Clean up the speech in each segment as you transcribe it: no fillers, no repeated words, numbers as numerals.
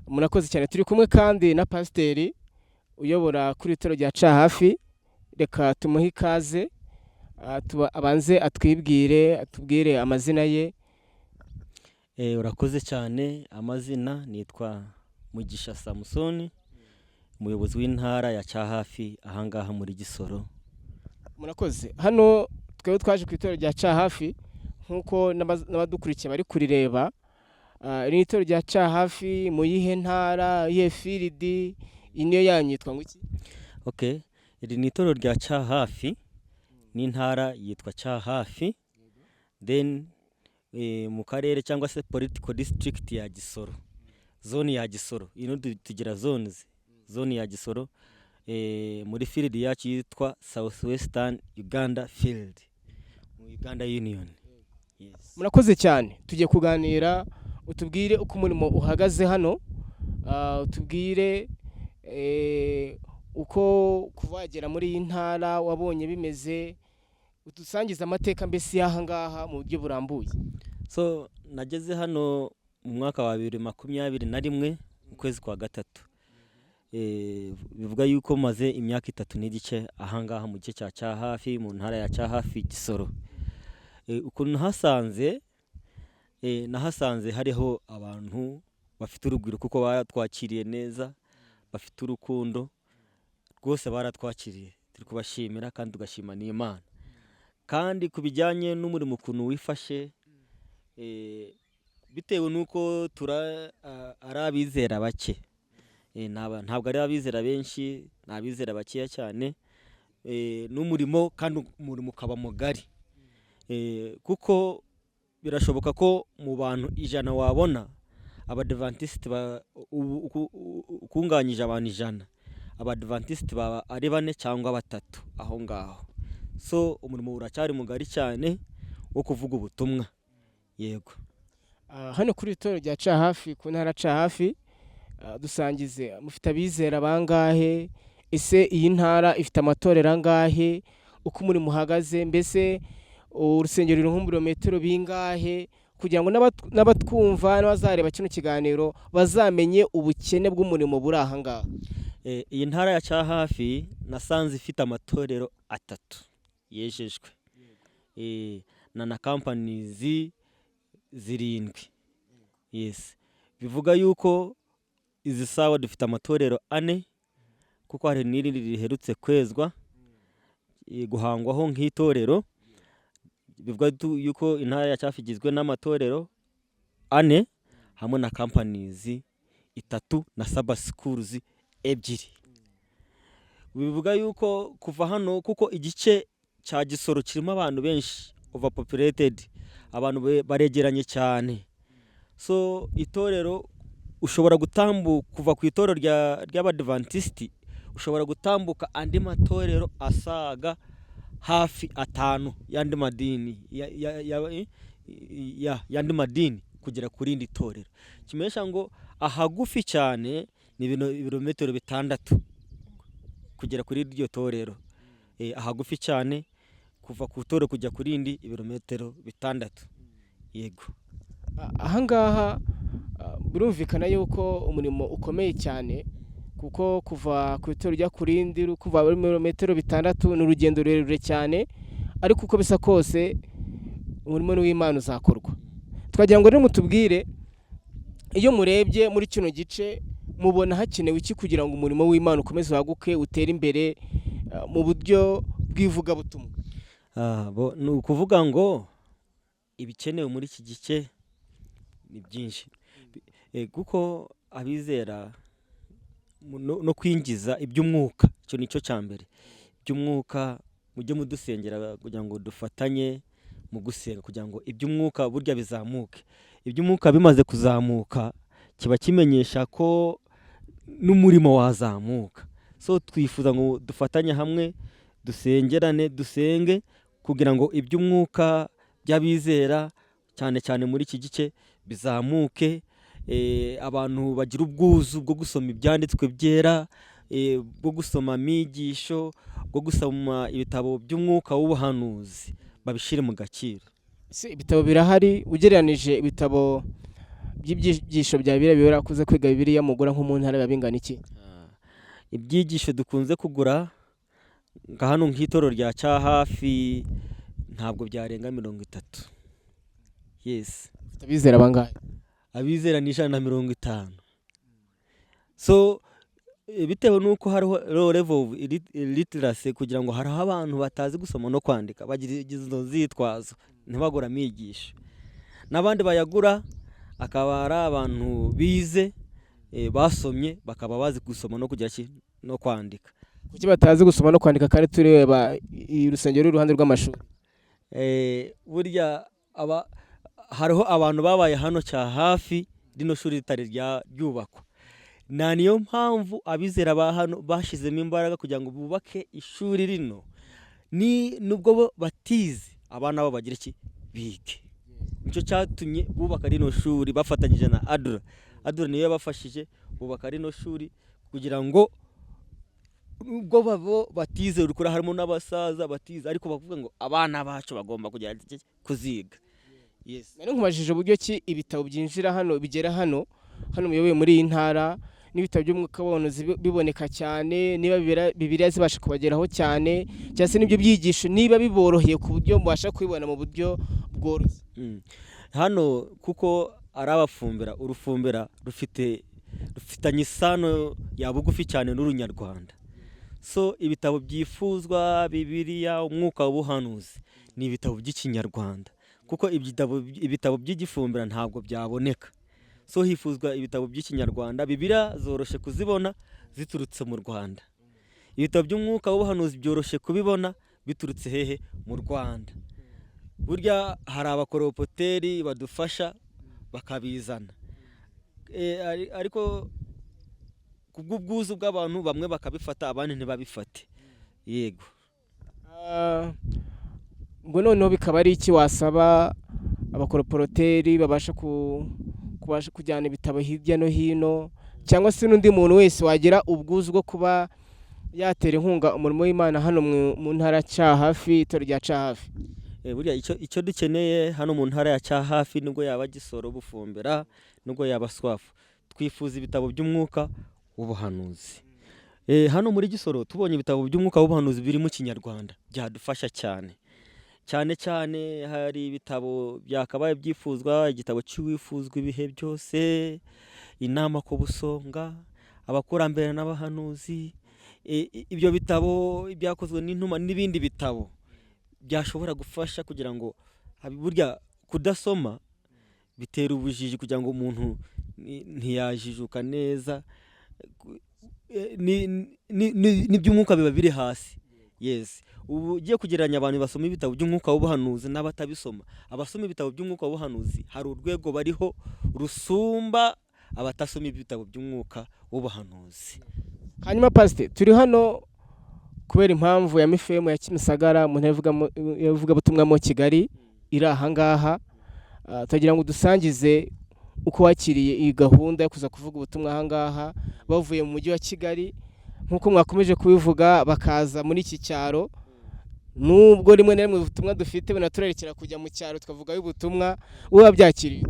Murakoze cyane, turi kumwe kandi na pasiteri uyobora kuri itorero rya Cahafi. Reka tumuhe ikaze, abanze atubwire amazina ye. Urakoze cyane. Amazina nitwa Mugisha Samusoni, umuyobozi w'intara ya Cahafi ahangaha muri Gisoro. Murakoze. Hano twebwe twaje ku itorero rya Cahafi nkuko n'abadukurikiye bari kurireba. Iri itorero rya Cahafi mu yihe ntara, iyihe firidi, niyo yanyitwa ngo iki? Okay, iri ni itorero rya Cahafi n'intara yitwa Cahafi, then mu karere cyangwa se political district ya Gisoro, zone ya Gisoro. Ino tugira zones, zone ya Gisoro muri field yacu yitwa Southwestern Uganda Field mu Uganda Union. Yes. Murakoze cyane, tugiye kuganira, utubwire uko umurimo uhagaze hano, utubwire uko kuvagera muri iyi ntara wabonye bimeze, udusangiza amateka mbese y'aha ngaha mu buryo burambuye. So nageze hano mu mwaka wa 2021 mu kwezi kwa gatatu. Bivuga yuko maze imyaka 3 n'igice ahangaha mu gice cya Cahafi mu ntara ya Cahafi Gisoro. Ukuntu nahasanze hariho abantu bafite urugwiro kuko baratwakiriye neza, bafite urukundo rwose, baratwakiriye. Turi kubashimira kandi tugashima n'Imana. Kandi kubijyanye n'umurimo ukuntu wifashe, bitewe nuko ari abizera bake, ntabwo ari abizera benshi, n'abizera bakeya cyane, n'umurimo kandi umurimo ukaba mugari, kuko birashoboka ko mu bantu 100 wabona abadventiste ukunganyije abantu 100, abadventiste baba ari 4 cyangwa 3 aho ngaho. So umurimo uracyari mugari cyane wo kuvuga ubutumwa. Yego. Hano kuri itorero rya Cahafi ku ntara Cahafi, dusangize, mufite abizera bangahe? Ese iyi ntara ifite amatorero angahe? Uko umurimo uhagaze, mbese urusengero ruri nk'umurometero bingahe, kugira ngo n'abatwumva n'abazareba kino kiganiro bazamenye ubukene bw'umurimo buri aha ngaha. Iyi ntara ya Cahafi nasanze ifite amatorero 3 yejejwe, na companies 7. Yes. Bivuga yuko izi sawa dufite amatorero 4, kuko hari n'irindi riherutse kwezwa guhangwaho nk'itorero. Bivuga yuko intara ya Cahafi igizwe n'amatorero 4 hamwe na companies 3 na Saba schools 2. Bivuga yuko kuva hano, kuko igice cya Gisoro kirimo abantu benshi, overpopulated, abantu baregeranye cyane. So itorero ushobora gutambuka kuva ku itorero ry'abadventiste, ushobora gutambuka andi matorero asaga hafi 5 yandi madini yandi madini kugera kuri indi torero. Kimesha ngo ahagufi cyane ni ibirometero 6 kugera kuri iryo torero. Ahagufi cyane kuva ku torero kujya kuri indi ibirometero 6. Yego. Ahangaha birumvikana yuko umurimo ukomeye cyane, kuko kuva ku itorero rya kurindi kuva muri ibirometero 6 ni urugendo rurerure cyane, ariko uko bisa kose umurimo w'Imana uzakorwa. Twagira ngo rero mutubwire, iyo murebye muri kino gice mubona hakenewe iki kugira ngo umurimo w'Imana ukomeze waguke, utere imbere mu buryo bw'ivuga butumwa? Ni ukuvuga ngo ibikenewe muri iki gice ni byinshi, kuko abizera no kwinjiza iby'umwuka, cyo nicyo cyambere. Iby'umwuka mujye mudusengera kugira ngo dufatanye mu gusenga kugira ngo iby'umwuka burya bizamuke. Iby'umwuka bimaze kuzamuka kiba kimenyesha ko n'umurimo wazamuka. So twifuza ngo dufatanye hamwe, dusengerane, dusenge kugira ngo iby'umwuka by'abizera cyane cyane muri iki gice bizamuke, abantu bagira ubwuzu bwo gusoma ibyanditswe byera, bwo gusoma amigisho, bwo gusoma ibitabo by'umwuka w'ubuhanuzi, babishire mu gaciro. Ibitabo birahari ugereranije ibitabo by'ibyigisho bya bibiliya biba warakuze kwiga bibiliya mugura nko mu ntara biba bingana iki? ibyigisho dukunze kugura nka hano nk'itoro rya Cyahafi ntabwo byarenga 30. Yes. Ufite abizera bangahe? Abizera ni 150. So bitewe nuko hariho low level of literacy kugira ngo hariho abantu batazi gusoma no kwandika bagira izo zitwazo ntibagura amigisho, n'abandi bayagura akaba ari abantu bize basomye bakaba bazi gusoma no kugira no kwandika. Kuki batazi gusoma no kwandika kandi tureba urusengero rw'uruhande rw'amashuri? Burya hariho abantu babaye hano Cyahafi rino shuri ritari ryubakwa, na niyo mpamvu abizera ba hano bashizemo imbaraga kugira ngo bubake ishuri rino, nubwo batize abana babo bagira bige. Nicyo cyatumye bubaka rino shuri bafatanyije na Adura niyo yabafashije bubaka rino shuri kugira ngo ubwo babo batize urukura harimo n'abasaza batize ariko bavuga ngo abana bacu bagomba kujya kuziga. Yes. Nari nkubajije uburyo ki ibitabo byinjira hano bigera hano muyoboye muri iyi ntara, n'ibitabo by'umwuka w'ubuhanuzi biboneka cyane, niba bibiliya zibasha kubageraho cyane, cyangwa se n'ibyo byigisho niba biboroheye ku buryo mubasha kubibona mu buryo bworoshye. Hano kuko ari abafumbira, urufumbira rufitanye isano ya bugufi cyane n'urunyarwanda. So ibitabo byifuzwa bibiliya umwuka w'ubuhanuzi ni ibitabo by'ikinyarwanda, kuko ibitabo by'igifumbira ntabwo byaboneka. So hifuzwa ibitabo by'ikinyarwanda, bibiliya zoroshe kuzibona ziturutse mu Rwanda. Ibitabo by'umwuka w'ubuhanuzi byoroshe kubibona biturutse hehe? Mu Rwanda. Burya hari abakoropoteri badufasha bakabizana, ariko kubw'ubwuzu bw'abantu bamwe bakabifata abandi ntibabifate. Yego. Ngo noneho bikaba ari iki wasaba abakoroporoteri babasha kujyana ibitabo hirya no hino, cyangwa se n'undi muntu wese wagira ubwuzu bwo kuba yatera inkunga umurimo w'Imana hano mu ntara Cyahafi, itoro rya Cyahafi? Burya icyo dukeneye hano mu ntara ya Cyahafi nubwo yaba Gisoro, Bufumbira, nubwo yaba Swafu, twifuza ibitabo by'umwuka w'ubuhanuzi. Hano muri Gisoro tubonye ibitabo by'umwuka w'ubuhanuzi biri mu Kinyarwanda byadufasha cyane cyane. Hari ibitabo byakabaye byifuzwa, igitabo cy'uwifuzwa ibihe byose, inama ku busonga, abakurambere n'abahanuzi. Ibyo bitabo byakozwe n'intumwa n'ibindi bitabo byashobora gufasha kugira ngo burya kudasoma bitera ubujiji kugira ngo umuntu ntiyajijuka neza, n'iby'umwuka biba biri hasi. Yes. Ubu ugiye kugereranya abantu basoma ibitabo by'umwuka w'ubuhanuzi n'abatabisoma, abasoma ibitabo by'umwuka w'ubuhanuzi hari urwego bariho rusumba abatasoma ibitabo by'umwuka w'ubuhanuzi. Hanyuma Pastor, turi hano kubera impamvu ya Mifemu ya Kimisagara mu ntara y'Ivugabutumwa mu Kigali iri ahangaha, tugira ngo dusangize uko wakiriye iyi gahunda yo kuza kuvuga ubutumwa ahangaha bavuye mu mujyi wa Kigali, nk'uko mwakomeje kubivuga bakaza muri iki cyaro. Nubwo rimwe na rimwe ubutumwa dufite bunaturerekera kujya mu cyaro tukavugayo ubutumwa, wowe wabyakiriye?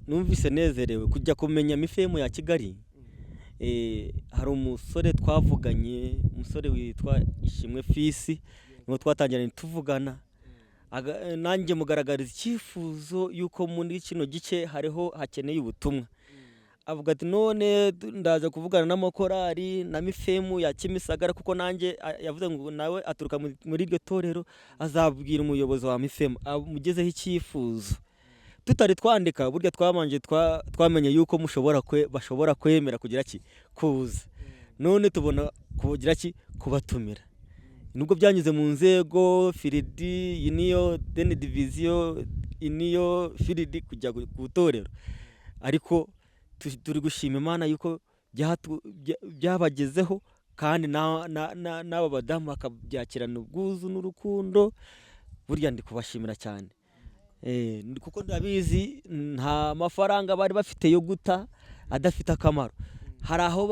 Numvise nezerewe kujya kumenya Mifemu ya Kigali. Hari umusore twavuganye, umusore witwa Ishimwe Fisi, niho twatangiranye tuvugana, nanjye mugaragariza icyifuzo yuko muri kino gice hariho hakeneye ubutumwa. Avuga ati none ndaza kuvugana n'amakorari na Mifemu ya Kimisagara, kuko nanjye yavuze ngo nawe aturuka muri iryo torero, azabwira umuyobozi wa Mifemu amugezeho icyifuzo. Tutari twandika burya twamenye yuko bashobora kwemera kugira kuza. None tubona kugira kubatumira. Nubwo byanyuze mu nzego Firidi, Iniyo, Deni Division, Iniyo, Firidi kujya ku torero. Ariko turi gushima Imana yuko byabagezeho, kandi n'aba badamu bakabyakirana ubwuzu n'urukundo. Burya ndi kubashimira cyane. Kuko ndabizi nta mafaranga bari bafite yo guta adafite akamaro. Hari aho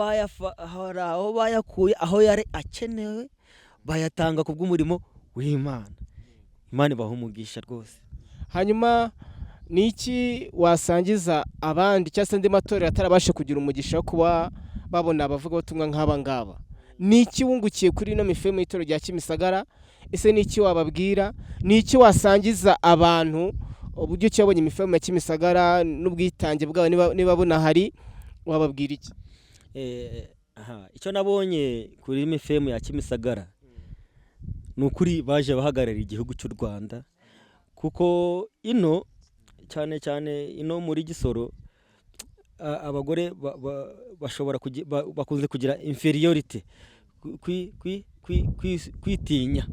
bayakuye, aho yari akenewe bayatanga kubw'umurimo w'Imana. Imana ibaha umugisha rwose. Hanyuma ni iki wasangiza abandi cyangwa se andi matorero atarabasha kugira umugisha wo kuba babona abavugabutumwa nk'aba ngaba? Ni iki wungukiye kuri ino mifemo y'itorero rya Kimisagara? Ese ni iki wababwira? Ni iki wasangiza abantu uburyo ki wabonye imifemo ya Kimisagara n'ubwitange bwabo niba bunahari, wababwira iki? Icyo nabonye kuri mifemu ya Kimisagara ni ukuri baje bahagararira igihugu cy'u Rwanda, kuko ino cyane cyane ino muri Gisoro abagore bashobora bakunze kugira inferiority, kwitinya,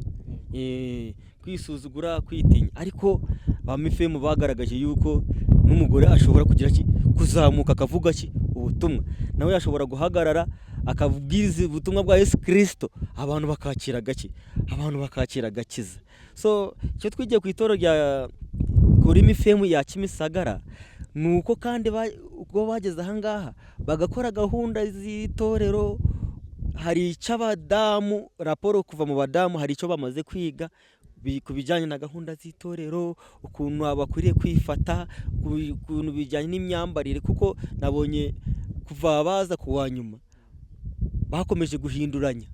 kwisuzugura, kwitinya, ariko ba mifemu bagaragaje yuko n'umugore ashobora kugira kuzamuka akavuga ubutumwa, nawe yashobora guhagarara akabwiriza ubutumwa bwa Yesu Kristo, abantu bakakira gake, abantu bakakira gakiza. So icyo twigiye ku itorero rya kuri mifemu ya Kimisagara nuko kandi ubwo bageze aha ngaha bagakora gahunda z'itorero. Hari icy'abadamu, raporo kuva mu badamu hari icyo bamaze kwiga ku bijyanye na gahunda z'itorero, ukuntu bakwiriye kwifata, ukuntu bijyanye n'imyambarire, kuko nabonye kuva baza kuwa nyuma bakomeje guhinduranya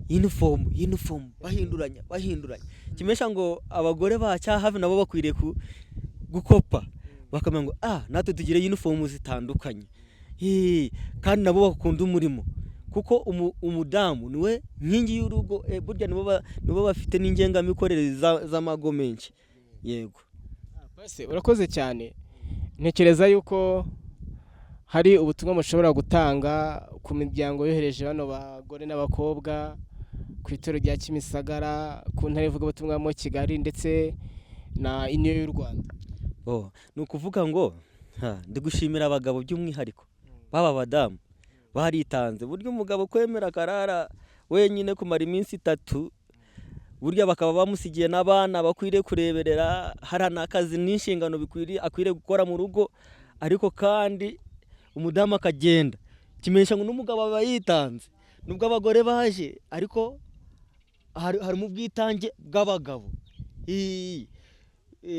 uniform bahinduranya. Kimesha ngo abagore bacyahafi nabo bakwiriye gukopa, bakamenya ngo natwe tugire uniform zitandukanye, kandi nabo bakunda umurimo, kuko umudamu niwe nkingi y'urugo, burya nibo bafite n'ingengamikorere z'amago menshi. Yego, urakoze cyane. Ntekereza yuko hari ubutumwa mushobora gutanga ku miryango yohereje bano bagore n'abakobwa ku itorero rya Kimisagara, ku ntara y'ivugabutumwa mu Kigali ndetse na iniyo y'u Rwanda. Ni ukuvuga ngo ndi gushimira abagabo by'umwihariko, baba abadamu baritanze. Burya umugabo kwemera karara wenyine kumara iminsi 3, burya bakaba bamusigiye n'abana bakwiriye kureberera, hari n'akazi n'inshingano akwiriye gukora mu rugo, ariko kandi umudamu akagenda. Kimenyesha ngo n'umugabo aba yitanze, nubwo abagore baje, ariko hari mu bwitange bw'abagabo,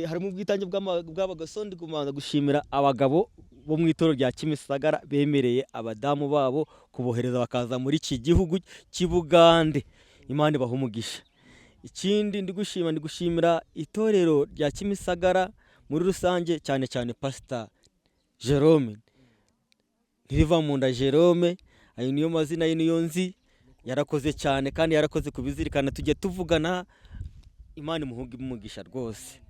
hari mu bwitange bw'abagabo. So ndi kumanza gushimira abagabo bo mu itorero rya Kimisagara bemereye abadamu babo kubohereza bakaza muri iki gihugu cy'i Bugande. Imana ibahe umugisha. Ikindi ndi gushimira itorero rya Kimisagara muri rusange, cyane cyane Pastor Jerome Ntirivamunda Jerome, ayo niyo mazina ye niyo nzi. Yarakoze cyane kandi yarakoze kubizirikana, tujye tuvugana. Imana imuhuge umugisha rwose.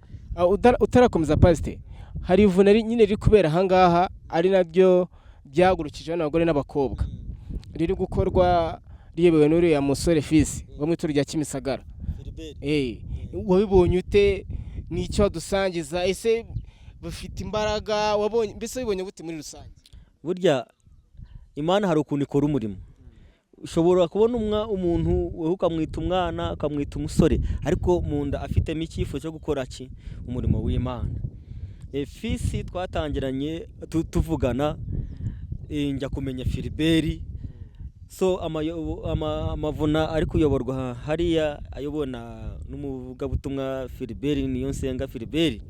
Utarakomeza Pastor, hari ivuna nyine riri kubera aha ngaha, ari nabyo byagurukije n'abagore n'abakobwa, riri gukorwa riyobewe n'uriya musore Fils wo mu itorero rya Kimisagara. Wabibonye ute? N'icyo dusangiza? Ese bafite imbaraga? Wabonye mbese wibonye gute muri rusange? Burya Imana hari ukuntu ikora umurimo. Ushobora kubona umuntu wewe ukamwita umwana, ukamwita umusore, ariko munda afitemo icyifuzo cyo gukora umurimo w'Imana. Fils twatangiranye tuvugana, njya kumenya Philibert. So amavuna ari kuyoborwa hariya ayobona n'umuvugabutumwa Philibert, niyo nsenga Philibert.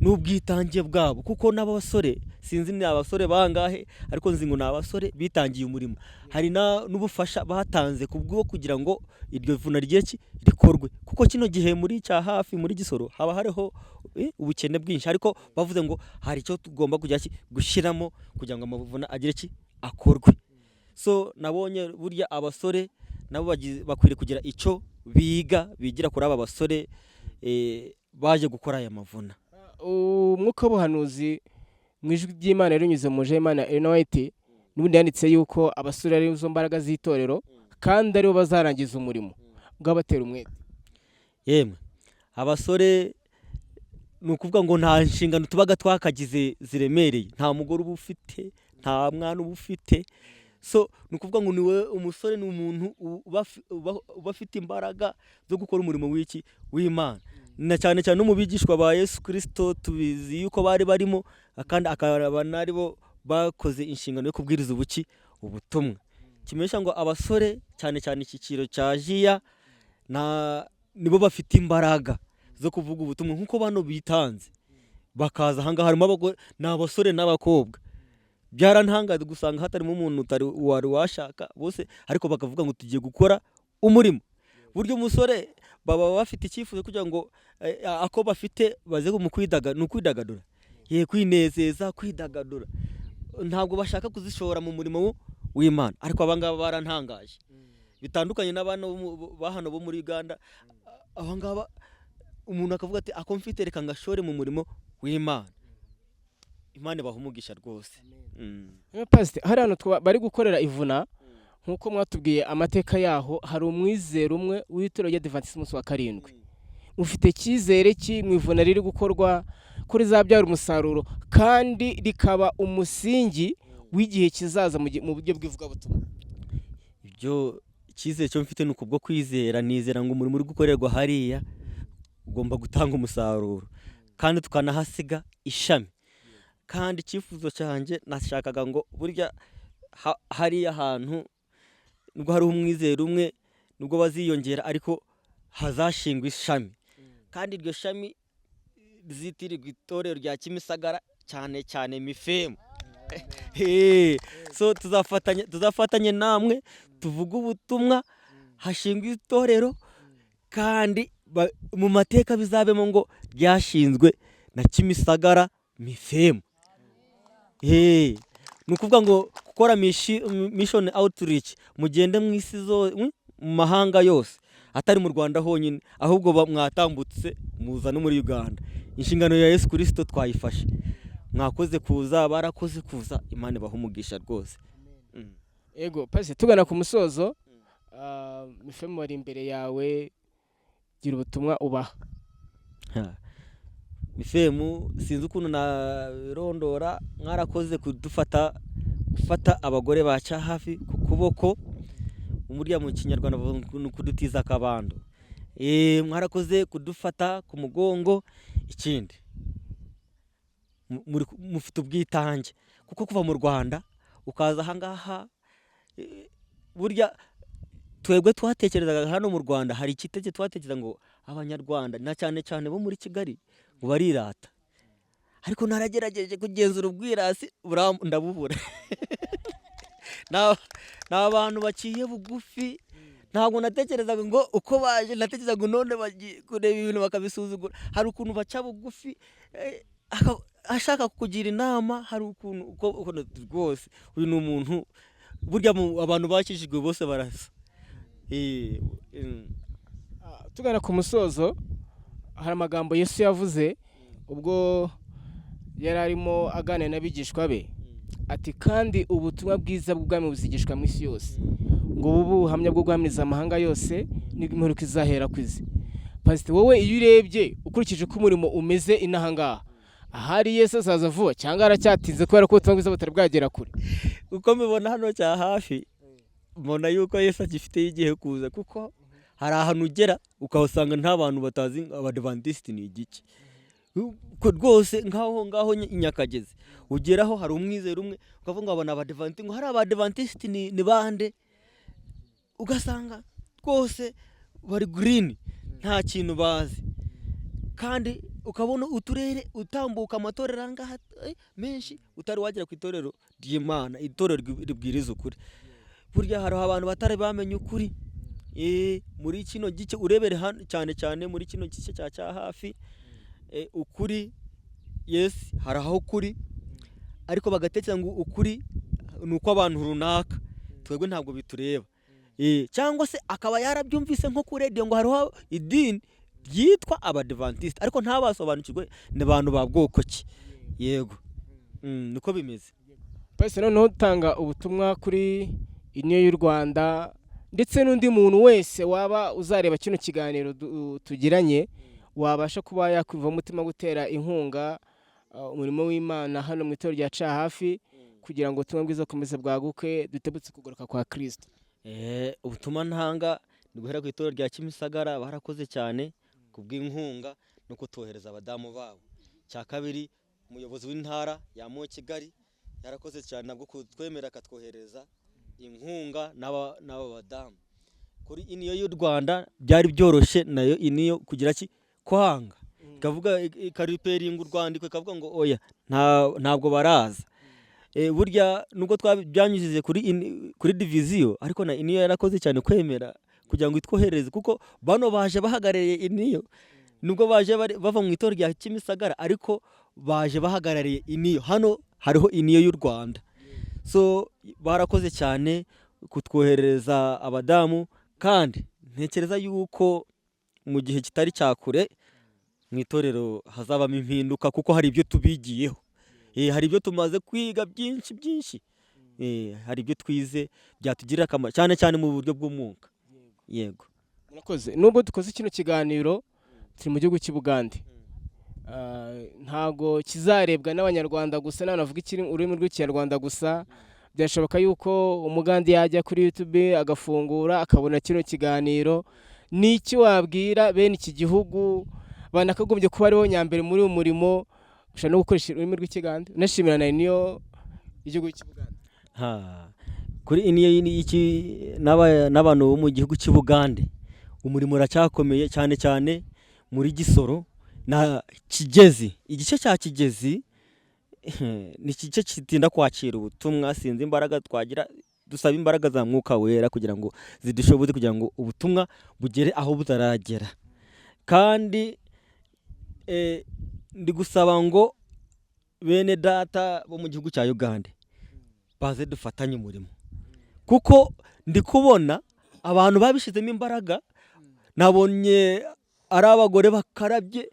N'ubwitange bwabo, kuko n'abasore sinzi ni abasore bangahe, ariko nzi ngo n'abasore bitangiye umurimo. Hari n'ubufasha batanze kubwo kugira ngo iryo vuna rikorwe, kuko kino gihe muri cya hafi muri Gisoro haba hariho ubukene bwinshi, ariko bavuze ngo hari icyo tugomba gushyiramo kugira ngo amavuna agire akorwe. So nabonye burya abasore nabo bakwiriye kugira icyo bigira kuri aba basore baje gukora aya mavuna. Umwuka w'ubuhanuzi mu ijwi ry'Imana rinyuze mu Imana Ellen White n'ubundi yanditse yuko abasore ari zo mbaraga z'itorero, kandi aribo bazarangiza umurimo bw'abatera umwete. Yemwe abasore ni ukuvuga ngo nta nshingano tubaga twakagize ziremereye, nta mugore uba ufite, nta mwana uba ufite. So ni ukuvuga ngo niwe umusore ni umuntu uba afite imbaraga zo gukora umurimo w'Imana, na cyane cyane no mu bigishwa ba Yesu Kristo tubizi yuko bari barimo, kandi akaba naribo bakoze inshingano yo kubwiriza ubutumwa. Kimenyesha ngo abasore cyane cyane ikiciro cya Jiya nibo bafite imbaraga zo kuvuga ubutumwa nk'uko bano bitanze bakaza ahangaha, harimo abagore n'abasore n'abakobwa. Byarantangaje gusanga hatarimo umuntu wari washaka bose, ariko bakavuga ngo tugiye gukora umurimo. Buryo umusore baba bafite icyifuzo kugira ngo ako bafite baze mu kwidagadura, kwinezeza, kwidagadura, ntabwo bashaka kuzishora mu murimo w'Imana. Ariko abangaba barantangaje, bitandukanye n'abana bahano bo muri Uganda. Abangaba umuntu akavuga ati ako mfite reka ngashore mu murimo w'Imana. Imana bahumugisha rwose. Pastor, hari hano bari gukorera ivuna nk'uko mwatubwiye amateka yaho. Hari umwizero umwe w'itorero ry'Adventiste umunsi wa karindwi. Mufite icyizere ki mu ivuna riri gukorwa ko rizabyara umusaruro kandi rikaba umusingi w'igihe kizaza mu buryo bw'ivugabutumwa? Ibyo icyizere cyo mfite ni ukubwo kwizera, nizera ngo umurimo uri gukorerwa hariya ugomba gutanga umusaruro kandi tukanahasiga ishami. Kandi icyifuzo cyanjye nashakaga ngo burya hariya hantu nubwo hari umwizero umwe, nubwo baziyongera, ariko hazashingwa ishami, kandi iryo shami rizitirirwa itorero rya Kimisagara, cyane cyane Mifemu. So tuzafatanye namwe tuvuga ubutumwa, hashingwa itorero, kandi mu mateka bizabemo ngo ryashinzwe na Kimisagara Mifemu. Ni ukuvuga ngo gukora mission outreach, mugende mu isi mu mahanga yose, atari mu Rwanda honyine, ahubwo mwatambutse muza no muri Uganda. Inshingano ya Yesu Kristo twayifashe. Mwakoze kuza, barakoze kuza, Imana bahumugisha rwose. Ego Pastor, tugana ku musozo, Mifemu wari imbere yawe, gira ubutumwa ubaha. Mifemu sinzi ukuntu narondora, mwarakoze gufata abagore baca hafi ku kuboko, umurya mu Kinyarwanda no kudutiza akabando. Mwarakoze kudufata ku mugongo. Ikindi mufite ubwitange, kuko kuva mu Rwanda ukaza ahangaha, burya twebwe twatekerezaga hano mu Rwanda, hari ikitege twatekereza ngo Abanyarwanda na cyane cyane bo muri Kigali ngo barirata, ariko naragerageje kugenzura ubwirasi ndabubura. N'abantu baciye bugufi, ntabwo natekerezaga ngo uko baje, natekerezaga none bagiye kureba ibintu bakabisuzugura. Hari ukuntu baca bugufi, ashaka kukugira inama, hari ukuntu uko rwose uyu ni umuntu, burya abantu bakijijwe bose barasa. Tugana ku musozo, hari amagambo Yesu yavuze ubwo yari arimo aganira n'abigishwa be, ati kandi ubutumwa bwiza bw'ubwami buzigishwa mu isi yose, ngo bubu buhamya bwo guhamiriza amahanga yose, n'imperuka izahera ku isi. Pastor, wowe iyo urebye ukurikije uko umurimo umeze inahangaha, ahari Yesu azaza vuba cyangwa aracyatinze kubera ko ubutumwa bwiza butari bwagera kure? Uko mbibona hano cya hafi, mbona yuko Yesu agifite igihe kuza, kuko hari ahantu ugera ukahasanga nta bantu batazi Abadventiste ni igiki. Rwose ngaho Nyakagezi ugeraho hari umwizero umwe, ukavuga ngo abana Abadventiste, ngo hari Abadventiste ni bande, ugasanga rwose bari green, nta kintu bazi. Kandi ukabona uturere utambuka amatorero angaha menshi, utari wagera ku itorero ry'Imana, itorero ribwiriza ukuri. Burya hari abantu batari bamenye ukuri. Muri kino gice urebere hano cyane cyane muri kino gice cya hafi, ukuri yes hari aho kuri, ariko bagatekereza ngo ukuri ni uko abantu runaka, twebwe ntabwo bitureba. Cyangwa se akaba yarabyumvise nko kuri radio ngo hariho idini ryitwa Abadventiste, ariko ntabasobanukirwe ni abantu ba bwoko ki. Yego niko bimeze. Pastor, noneho utanga ubutumwa kuri Union y'u Rwanda ndetse n'undi muntu wese waba uzareba kino kiganiro tugiranye, wabasha kuba yakwiva umutima gutera inkunga umurimo w'Imana hano mu itorero rya ca hafi, kugira ngo ubutumwa bwiza bukomeze bwaguke, dutebutse kugaruka kwa Kristo. Ubutumwa ntanga ni guhera ku itorero rya Kimisagara, barakoze cyane kubw'inkunga no kutohereza abadamu babo. Cya kabiri, umuyobozi w'intara ya Kigali yarakoze cyane nabwo kutwemera akatwohereza inkunga n'aba badamu. Kuri Union y'u Rwanda byari byoroshye nayo iniyo kugira kwanga ikavuga ikariperinga urwandiko ikavuga ngo oya ntabwo baraza. Burya nubwo byanyuze kuri diviziyo ariko na iniyo yarakoze cyane kwemera kugira ngo itwohereze, kuko bano baje bahagarariye iniyo, nubwo baje bava mu itorero rya Kimisagara ariko baje bahagarariye iniyo. Hano hariho iniyo y'u Rwanda, so barakoze cyane kutwohereza abadamu, kandi ntekereza yuko mu gihe kitari cyakure mu itorero hazabamo impinduka, kuko hari ibyo tubigiyeho, hari ibyo tumaze kwiga byinshi, hari ibyo twize byatugirira akamaro cyane cyane mu buryo bw'umwuka. Yego, murakoze. Nubwo dukoze kino kiganiro turi mu gihugu cy'i Bugande, ntago kizarebwa n'abanyarwanda gusa, n'abavuga ururimi rw'ikinyarwanda gusa. Byashoboka yuko umugande yajya kuri YouTube agafungura akabona kino kiganiro. N'iki wabwira bene iki gihugu banakagombye kuba ariho nyambere muri uyu murimo, ushaka no gukoresha ururimi rw'ikigande, unashimira na niyo igihugu cy'i Bugande? Kuri iniyo n'abantu bo mu gihugu cy'i Bugande umurimo uracyakomeye, cyane cyane muri Gisoro na Kigezi. Igice cya Kigezi ni igice kitinda kwakira ubutumwa, sinzi imbaraga twagira, dusaba imbaraga za Mwuka Wera kugira ngo zidushoboze kugira ngo ubutumwa bugere aho butaragera. Kandi ndi gusaba ngo bene data bo mu gihugu cya Uganda baze dufatanye umurimo, kuko ndi kubona abantu babishizemo imbaraga. Nabonye ari abagore bakarabye,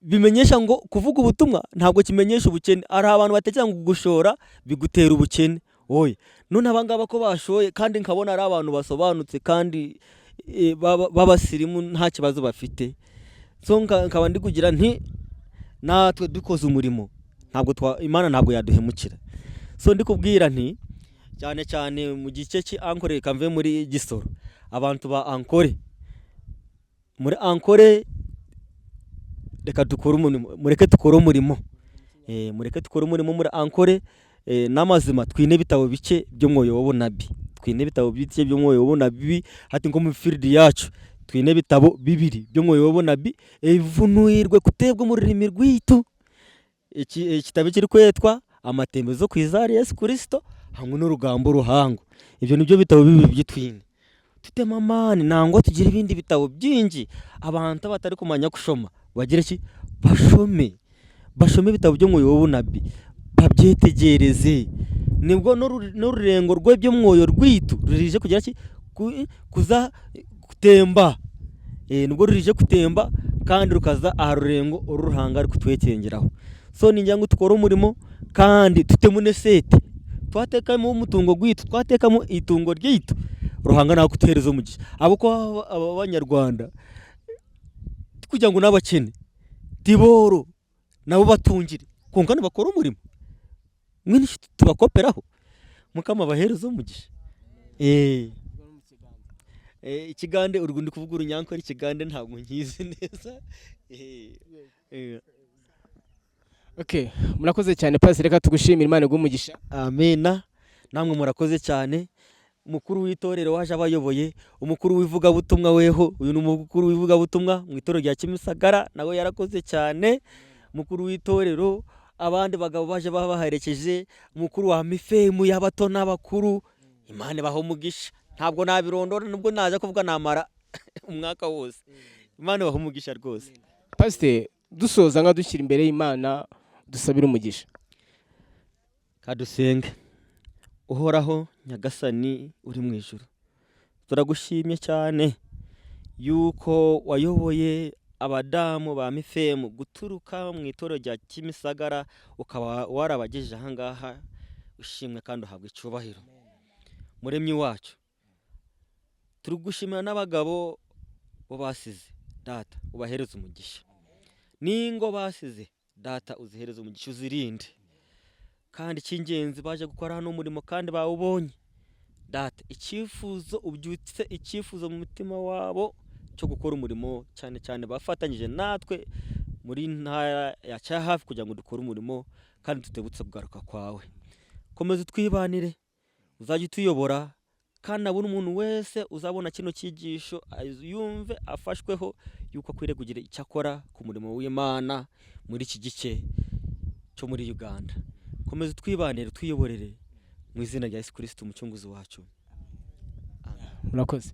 bimenyesha ngo kuvuga ubutumwa ntabwo kimenyesha ubukene. Ari abantu batekera ngo gushora bigutera ubukene. Oye, none abangaba ko bashoye kandi nkabona ari abantu basobanutse kandi babasirimu nta kibazo bafite, so nkaba ndi kugira nti natwe dukoze umurimo Imana ntabwo yaduhemukira. So ndi kubwira nti cyane cyane mu gice cy'Ankore, kamve muri Gisoro, abantu ba Ankore, muri Ankore reka dukore umurimo, mureke dukore umurimo, mureke dukore umurimo muri Ankore. N'amazima twine ibitabo bike byo mwoyo w'ubunabi, twine ibitabo bike byo mwoyo w'ubunabi. Hati ngo mu field yacu twine ibitabo bibiri byo mwoyo w'ubunabi, ivunuirwe kutebwa mu rurimi rw'itu. Ikitabo kiri kwetwa Amatembezo kwizari Yesu Kristo hamwe n'urugambo ruhango. Ibyo nibyo bitabo bibiri byitwine. Tutema mani nangwa tugira ibindi bitabo byinji abantu batari kumanya kushoma bagira ki bashome ibitabo byo mwoyo w'ubunabi, babyetegereze. Nibwo n'ururengo rw'ibyo mwoyo rwitu rurije kugira ki kuza kutemba, nibwo rurije kutemba kandi rukaza aharurengo uruhanga ari kutwekengeraho. So ninjya ngo tukore umurimo kandi tutemunesete, twatekamo umutungo gwitu, twatekamo itungo ryitu, ruhanga nako kutuhereza umugisha. Abo ko abanyarwanda kugira ngo n'abakene tiboro nabo batungire kunkana bakora umurimo mwini tubakoperaho mukama bahereza umugisha. Ikigande urgundi kuvuga urunyankore, ikigande ntabwo nkizi neza. Okay, murakoze cyane Pastor, reka tugushimira, Imana igumugisha. Amena. Namwe murakoze cyane. Mukuru w'itorero waje abayoboye, umukuru w'ivuga butumwa weho, uyu ni umukuru w'ivuga butumwa mu itorero rya Kimisagara, nawe yarakoze cyane. Mukuru w'itorero, abandi bagabo baje babaherekeje, umukuru wa mifemu y'abato n'abakuru, Imana baho umugisha. Ntabwo nabirondora nubwo naje kuvuga namara umwaka wose. Imana baho umugisha rwose. Pastor, dusoza nka dushyira imbere y'Imana dusabira umugisha. Kadusenge. Uhoraho Nyagasani uri mu ijuru, turagushimye cyane yuko wayoboye abadamu ba mifemu guturuka mu itorero rya Kimisagara, ukaba warabagejeje aha ngaha. Ushimwe kandi uhabwa icyubahiro. Muremyi wacu, turugushimira n'abagabo bo basize data, ubahereza umugisha. Ningo basize data, uzihereza umugisha, uzirinde. Kandi cy'ingenzi baje gukora hano umurimo kandi bawubonye data, icyifuzo ubyutse icyifuzo mu mutima wabo cyo gukora umurimo, cyane cyane bafatanyije natwe muri ntara ya Cyahafi kugira ngo dukore umurimo kandi tutebutse kugaruka kwawe. Komeza utwibanire, uzajye utuyobora kandi abona umuntu wese uzabona kino cyigisho yumve afashweho yuko akwiriye kugira icyo akora ku murimo w'Imana muri iki gice cyo muri Uganda. Komeza twibanire twiyoborere mu izina rya Yesu Kristo umucunguzi wacu. murakoze.